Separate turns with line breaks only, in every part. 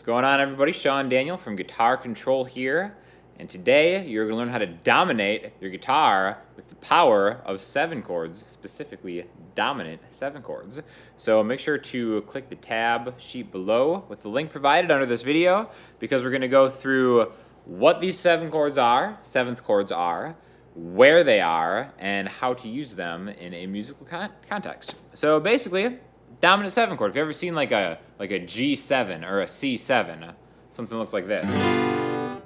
going on, everybody? Sean Daniel from Guitar Control here, and today you're going to learn how to dominate your guitar with the power of 7 chords, specifically dominant 7 chords. So make sure to click the tab sheet below with the link provided under this video, because we're going to go through what these 7 chords are, 7th chords are, where they are, and how to use them in a musical context. So basically, dominant 7 chord. If you've ever seen like a G7 or a C7, something looks like this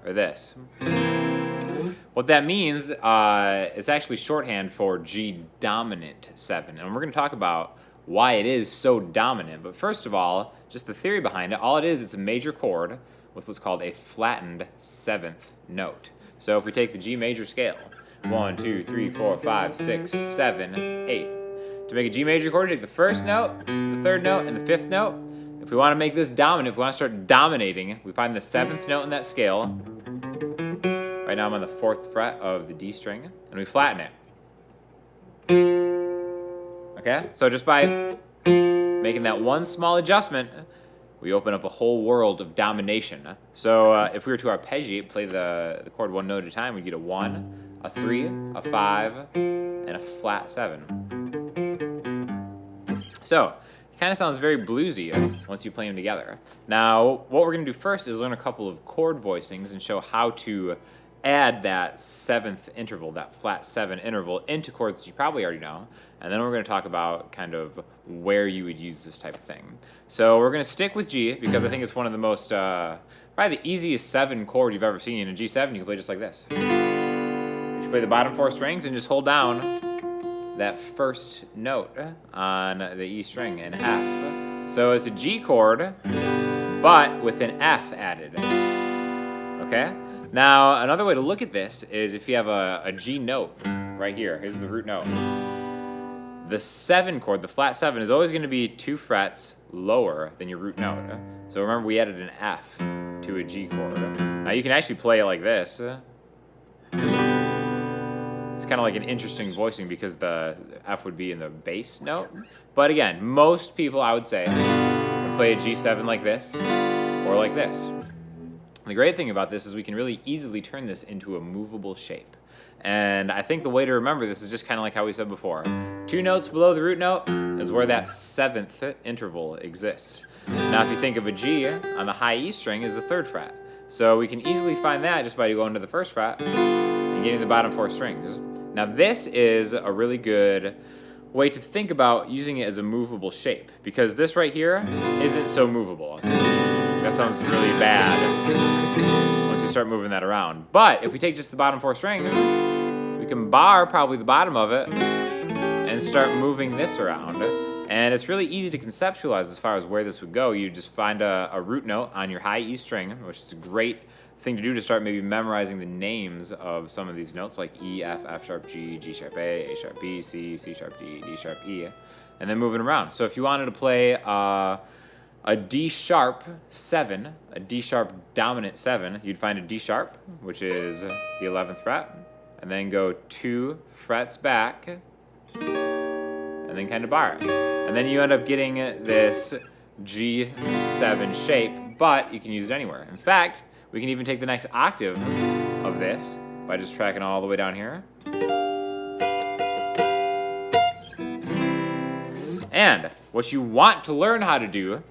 or this. What that means is actually shorthand for G dominant 7, and we're going to talk about why it is so dominant. But first of all, just the theory behind it. All it is, it's a major chord with what's called a flattened 7th note. So if we take the G major scale, 1, 2, 3, 4, 5, 6, 7, 8. To make a G major chord, you take the first note, the 3rd note, and the 5th note. If we want to make this dominant, if we want to start dominating, we find the 7th note in that scale. Right now I'm on the 4th fret of the D string, and we flatten it. Okay? So just by making that one small adjustment, we open up a whole world of domination. So if we were to arpeggiate, play the chord one note at a time, we'd get a 1, a 3, a 5, and a flat 7. So, it kind of sounds very bluesy once you play them together. Now, what we're going to do first is learn a couple of chord voicings and show how to add that 7th interval, that flat 7 interval, into chords that you probably already know. And then we're going to talk about kind of where you would use this type of thing. So we're going to stick with G, because I think it's one of the most, probably the easiest 7 chord you've ever seen. In G7, you can play just like this. If you play the bottom 4 strings and just hold down that first note on the E string, an F. So it's a G chord, but with an F added. Okay? Now, another way to look at this is if you have a G note right here. Here's the root note. The 7 chord, the flat 7, is always going to be 2 frets lower than your root note. So remember, we added an F to a G chord. Now you can actually play it like this. It's kind of like an interesting voicing because the F would be in the bass note. But again, most people, I would say, would play a G7 like this or like this. The great thing about this is we can really easily turn this into a movable shape. And I think the way to remember this is just kind of like how we said before. 2 notes below the root note is where that 7th interval exists. Now if you think of a G on the high E string is the 3rd fret. So we can easily find that just by going to the 1st fret and getting the bottom 4 strings. Now this is a really good way to think about using it as a movable shape, because this right here isn't so movable. That sounds really bad once you start moving that around. But if we take just the bottom 4 strings, we can bar probably the bottom of it and start moving this around. And it's really easy to conceptualize as far as where this would go. You just find a root note on your high E string, which is a great thing to do to start maybe memorizing the names of some of these notes, like E, F, F sharp G, G sharp A sharp B, C, C sharp D, D sharp E, and then moving around. So if you wanted to play a D sharp 7, a D sharp dominant 7, you'd find a D sharp, which is the 11th fret, and then go 2 frets back, and then kind of bar it. And then you end up getting this G7 shape, but you can use it anywhere. In fact, we can even take the next octave of this by just tracking all the way down here. And what you want to learn how to do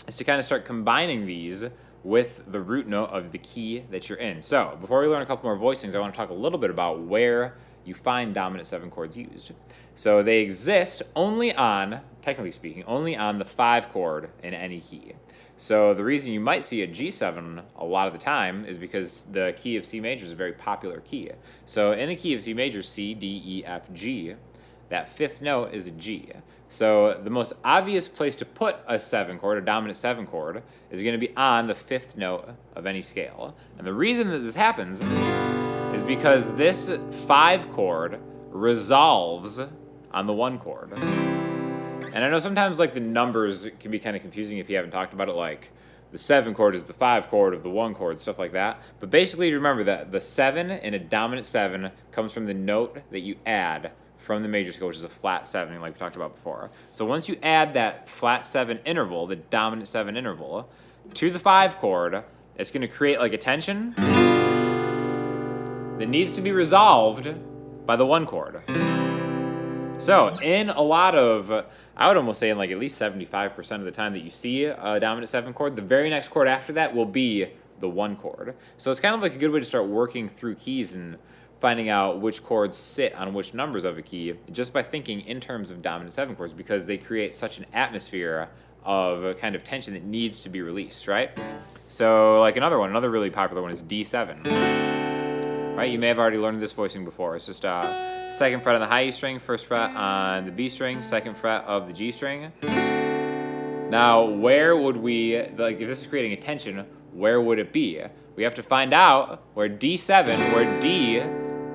is to kind of start combining these with the root note of the key that you're in. So before we learn a couple more voicings, I want to talk a little bit about where you find dominant 7 chords used. So they exist only on, technically speaking, only on the 5 chord in any key. So the reason you might see a G7 a lot of the time is because the key of C major is a very popular key. So in the key of C major, C, D, E, F, G, that 5th note is a G. So the most obvious place to put a 7 chord, a dominant 7 chord, is going to be on the 5th note of any scale. And the reason that this happens is because this 5 chord resolves on the 1 chord. And I know sometimes like the numbers can be kind of confusing if you haven't talked about it, like the 7 chord is the 5 chord of the 1 chord, stuff like that. But basically remember that the 7 in a dominant 7 comes from the note that you add from the major scale, which is a flat 7, like we talked about before. So once you add that flat 7 interval, the dominant 7 interval, to the 5 chord, it's going to create like a tension that needs to be resolved by the 1 chord. So in a lot of, I would almost say in like at least 75% of the time that you see a dominant 7 chord, the very next chord after that will be the 1 chord. So it's kind of like a good way to start working through keys and finding out which chords sit on which numbers of a key just by thinking in terms of dominant 7 chords, because they create such an atmosphere of a kind of tension that needs to be released, right? So like another really popular one is D7. Right, you may have already learned this voicing before. It's just 2nd fret on the high E string, 1st fret on the B string, 2nd fret of the G string. Now, where would we, like if this is creating a tension, where would it be? We have to find out where D7, where D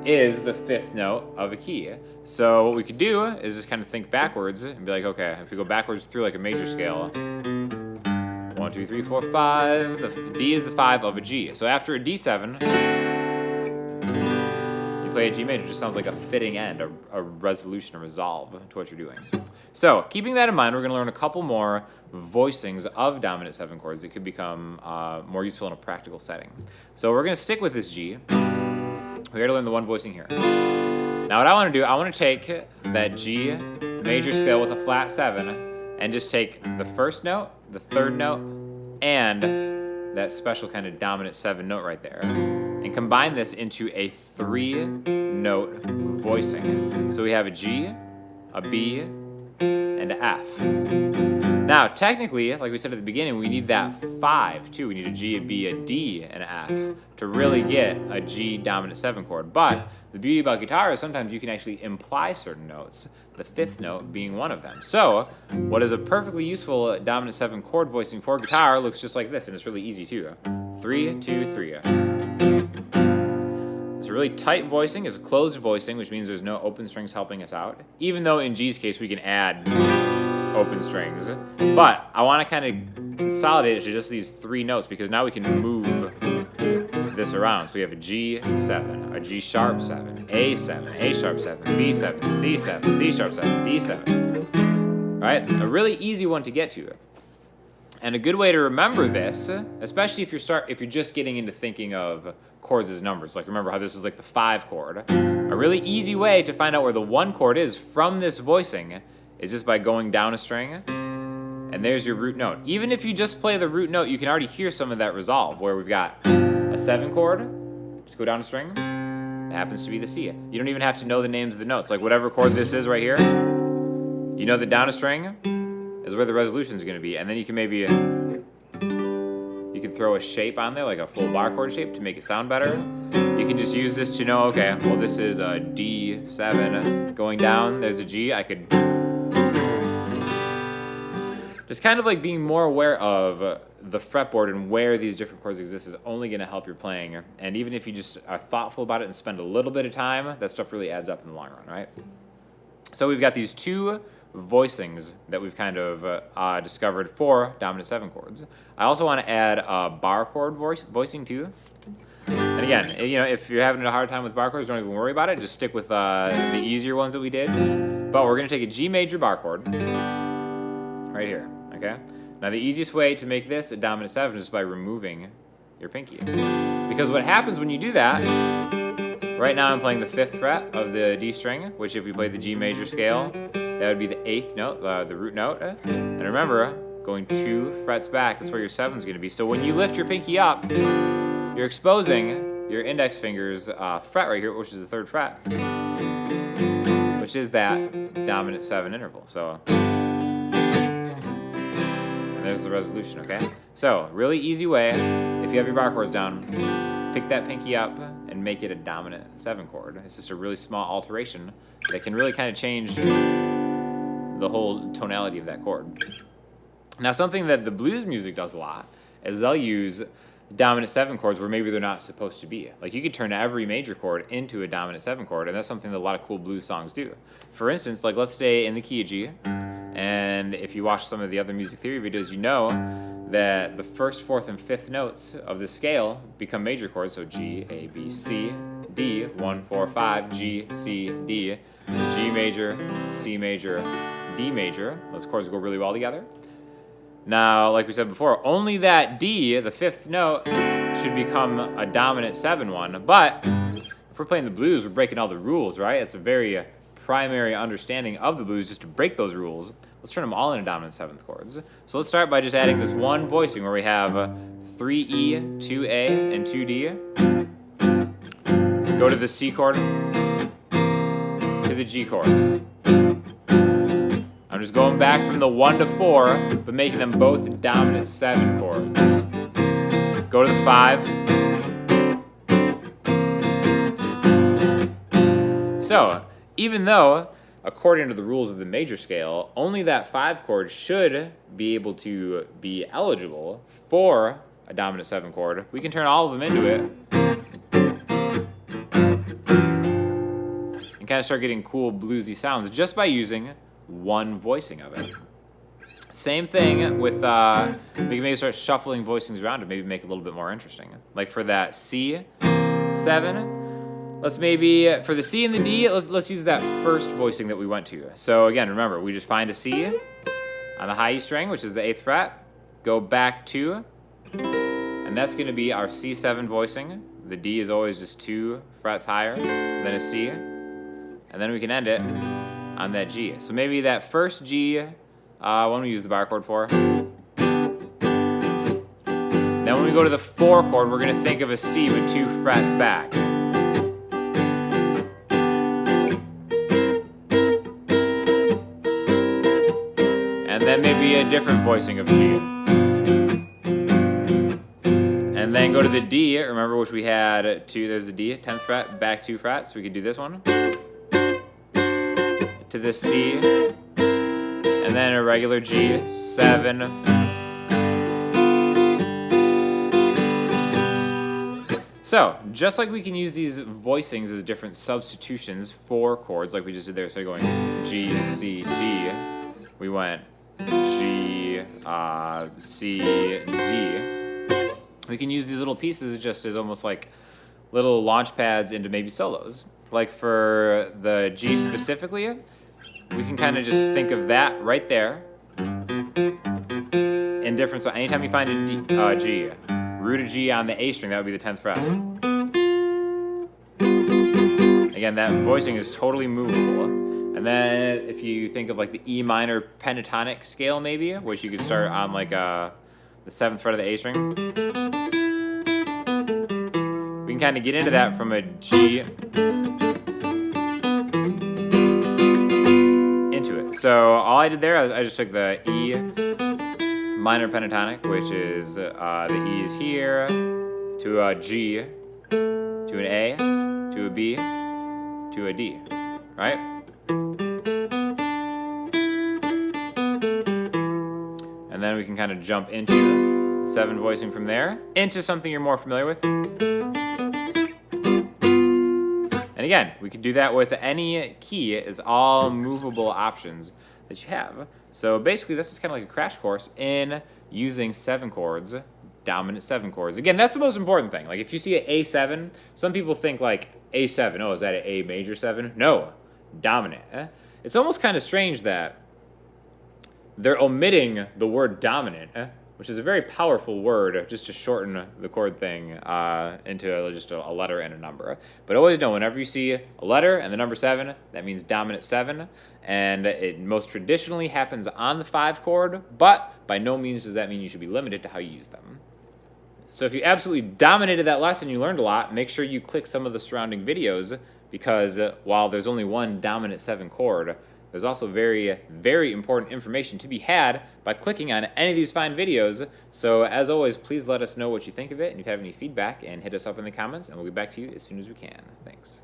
is the 5th note of a key. So what we could do is just kind of think backwards and be like, okay, if we go backwards through like a major scale, 1, 2, 3, 4, 5, the D is the 5 of a G. So after a D7, play a G major. Just sounds like a fitting end, a resolution, a resolve to what you're doing. So keeping that in mind, we're going to learn a couple more voicings of dominant 7 chords that could become more useful in a practical setting. So we're going to stick with this G. We're going to learn the 1 voicing here. Now what I want to do, I want to take that G major scale with a flat 7 and just take the 1st note, the 3rd note, and that special kind of dominant 7 note right there, and combine this into a 3-note voicing. So we have a G, a B, and an F. Now, technically, like we said at the beginning, we need that 5 too. We need a G, a B, a D, and an F to really get a G dominant 7 chord. But the beauty about guitar is sometimes you can actually imply certain notes, the 5th note being one of them. So what is a perfectly useful dominant 7 chord voicing for guitar looks just like this, and it's really easy too. 3, 2, 3. It's a really tight voicing. It's a closed voicing, which means there's no open strings helping us out. Even though in G's case we can add open strings. But I want to kind of consolidate it to just these 3 notes, because now we can move this around. So we have a G7, a G sharp 7, A7, A sharp 7, B7, C7, C sharp 7, D7. All right, a really easy one to get to. And a good way to remember this, especially if you're just getting into thinking of chords as numbers, like remember how this is like the 5 chord. A really easy way to find out where the 1 chord is from this voicing is just by going down a string, and there's your root note. Even if you just play the root note, you can already hear some of that resolve, where we've got a 7 chord, just go down a string, it happens to be the C. You don't even have to know the names of the notes. Like whatever chord this is right here, you know that down a string is where the resolution is going to be, and then you can maybe you can throw a shape on there, like a full bar chord shape, to make it sound better. You can just use this to know, okay, well this is a D7 going down, there's a G. I could just kind of like being more aware of the fretboard and where these different chords exist is only going to help your playing. And even if you just are thoughtful about it and spend a little bit of time, that stuff really adds up in the long run, right? So we've got these 2 voicings that we've kind of discovered for dominant 7 chords. I also want to add a bar chord voicing too. And again, you know, if you're having a hard time with bar chords, don't even worry about it. Just stick with the easier ones that we did. But we're going to take a G major bar chord right here, okay? Now the easiest way to make this a dominant 7 is by removing your pinky. Because what happens when you do that, right now I'm playing the 5th fret of the D string, which if we played the G major scale, that would be the 8th note, the root note. And remember, going 2 frets back, that's where your 7 is going to be. So when you lift your pinky up, you're exposing your index finger's fret right here, which is the 3rd fret, which is that dominant 7 interval. So, and there's the resolution, okay? So, really easy way, if you have your bar chords down, pick that pinky up and make it a dominant 7 chord. It's just a really small alteration that can really kind of change the whole tonality of that chord. Now, something that the blues music does a lot is they'll use dominant 7 chords where maybe they're not supposed to be. Like you could turn every major chord into a dominant 7 chord, and that's something that a lot of cool blues songs do. For instance, like let's stay in the key of G, and if you watch some of the other music theory videos, you know that the 1st, 4th, and 5th notes of the scale become major chords. So G, A, B, C, D, 1, 4, 5, G, C, D, G major, C major, D major. Those chords go really well together. Now, like we said before, only that D, the 5th note, should become a dominant 7 one. But if we're playing the blues, we're breaking all the rules, right? It's a very primary understanding of the blues just to break those rules. Let's turn them all into dominant 7th chords. So let's start by just adding this one voicing where we have 3E, 2A, and 2D. Go to the C chord, to the G chord. I'm just going back from the 1 to 4, but making them both dominant 7 chords. Go to the 5. So, even though, according to the rules of the major scale, only that 5 chord should be able to be eligible for a dominant 7 chord, we can turn all of them into it and kind of start getting cool bluesy sounds just by using one voicing of it. Same thing with, we can maybe start shuffling voicings around to maybe make it a little bit more interesting. Like for that C7, let's maybe, for the C and the D, let's use that first voicing that we went to. So again, remember, we just find a C on the high E string, which is the 8th fret, go back 2, and that's going to be our C7 voicing. The D is always just 2 frets higher than a C, and then we can end it on that G. So maybe that first G, when we use the bar chord for. Then when we go to the 4 chord, we're going to think of a C with 2 frets back. And then maybe a different voicing of D. And then go to the D, remember which we had 2, there's a D, 10th fret, back 2 frets, so we could do this one. To the C, and then a regular G, 7. So, just like we can use these voicings as different substitutions for chords, like we just did there, so going G, C, D, we went G, C, G. We can use these little pieces just as almost like little launch pads into maybe solos. Like for the G specifically, we can kind of just think of that right there in different. So anytime you find a G, root of G on the A string, that would be the 10th fret. Again, that voicing is totally movable. And then if you think of like the E minor pentatonic scale maybe, which you could start on like the 7th fret of the A string, we can kind of get into that from a G into it. So all I did there, I just took the E minor pentatonic, which is the E's here, to a G, to an A, to a B, to a D, right? And then we can kind of jump into 7 voicing from there, into something you're more familiar with. And again, we could do that with any key. It's all movable options that you have. So basically, this is kind of like a crash course in using 7 chords, dominant 7 chords. Again, that's the most important thing. Like if you see an A7, some people think like A7, oh, is that an A major 7? No, dominant. It's almost kind of strange that they're omitting the word dominant, which is a very powerful word just to shorten the chord thing into just a letter and a number. But always know, whenever you see a letter and the number 7, that means dominant 7. And it most traditionally happens on the 5 chord, but by no means does that mean you should be limited to how you use them. So if you absolutely dominated that lesson, you learned a lot, make sure you click some of the surrounding videos, because while there's only one dominant 7 chord, there's also very, very important information to be had by clicking on any of these fine videos. So as always, please let us know what you think of it, and if you have any feedback, and hit us up in the comments, and we'll get back to you as soon as we can. Thanks.